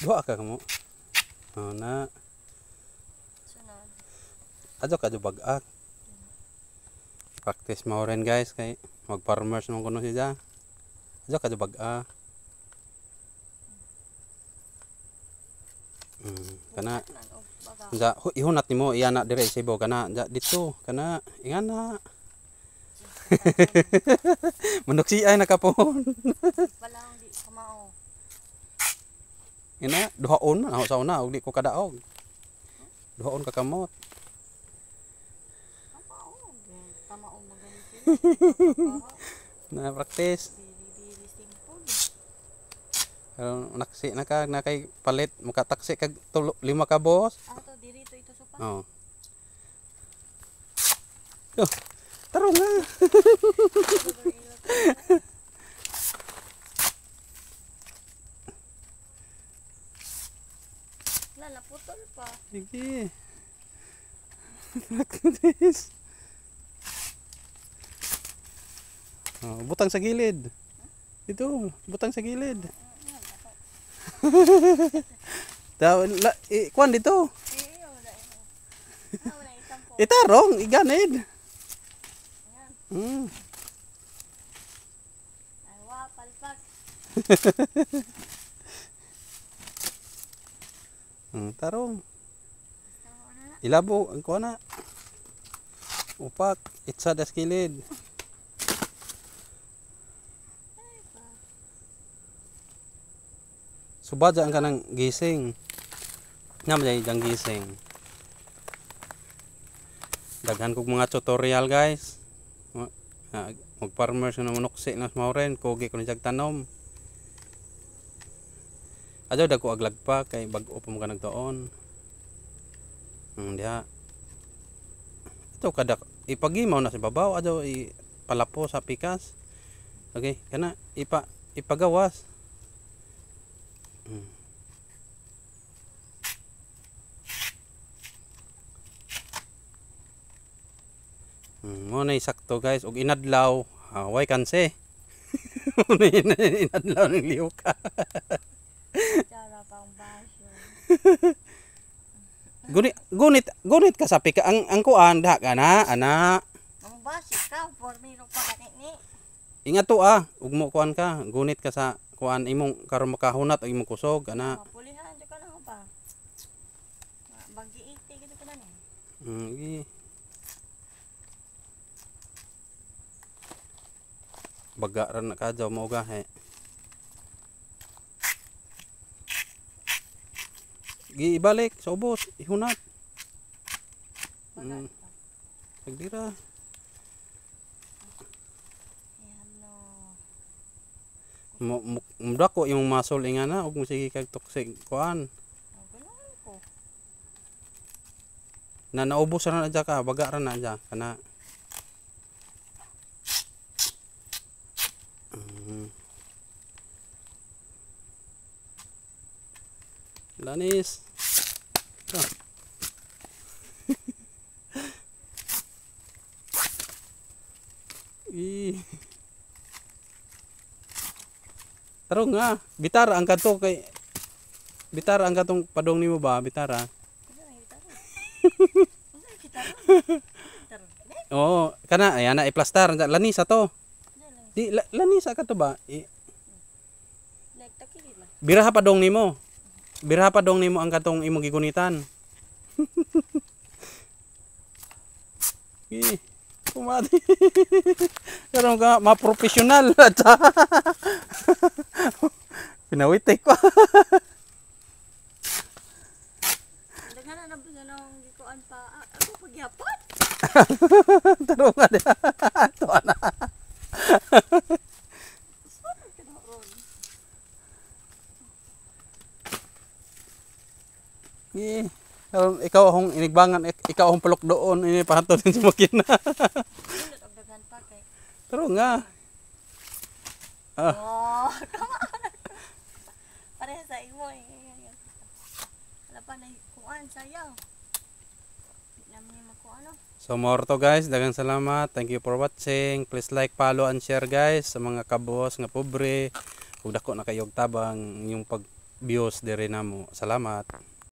Duha ka kamo. Oh na. Sunod. Adto ka bag-ak. Practice mo rin guys kay mag-farmers nung kuno siya. Adto ka bag-ak. Kana ja ihunat nimo iya na dire sa ibaw kana ja dito kana ingana. Manok si ay nakapon. Palang di kamao. Ina duhaon man ako sa una ug di ko kadaog. Duhaon ka kamot. Kamao. Kamao magaling sila. Na practice. Diri simple. Pero naksi na ka na kay palit makataksi kag 5 ka boss. Ato diri to ito supa. Oh. Oh, tarong nga. Lala putol pa. Sige. Practice. Oh, butang sa gilid. Ito, butang sa gilid. Daw la kuan dito. Wala ito. Wala isang po. Itarong iganid. Ayan. Ay wa palpak. Tarong. Tama na. Ilabo ang kuan na. Upak, itsa das gilid. Subadya ang kanang gising. Namay jang gising. Daghan kog mga tutorial guys. Mag farmers na manuksi na mauren kogi ko ni jag tanom. Adto dagko aglag pa kay bag-o pa mo ka nagtuon. Diha. Ito kada ipagimaw na sa babaw adto ipalapo sa pikas. Okay, kana ipagawas. Mo na sakto guys ug inadlaw way kanse. Mo na inadlaw ng liuka. Tsara pang basyo. Gunit ka sa pika ang kuan da kana ana. Ang basyo ka for me ro pa kanini. Ingat to ug mo kuan ka gunit ka sa kuan imong karon makahunat ug imong kusog ana. Mapulihan jud ka lang pa. Bagi 80 gid ka na ni. Baga ran na kadyaw mo gahe. Ibalik sa ubos, ihunat. Pagdira. Muda ko yung muscle ingana ug sige kag toxic kuan. Na naubos ra na dya ka, baga ra na dya kana. Lanis. Tarong nga, bitara ang kanto kay bitara ang katong padong nimo ba, bitara. Oo, kana ayan na i-plaster lanisa to. Di lanisa ka to ba? Biraha padong nimo. Biraha padong nimo ang katong imong gigunitan. Kumati. Karon ka ma-professional ata. Pinawitik ko. Daghan na ba nang gikuan pa ako pagyapon. Tarong nga dia. Ato ana. Ikaw akong inigbangan, ikaw akong palok doon, ini pahatod din sa makina. Pero nga. Oh, come on. Pareha sa imo eh. Wala pa na kuan sayaw. Namin makuano. So more to guys, daghang salamat. Thank you for watching. Please like, follow and share guys sa mga kabos nga pobre. Ug dako na kayog tabang yung views dire namo. Salamat.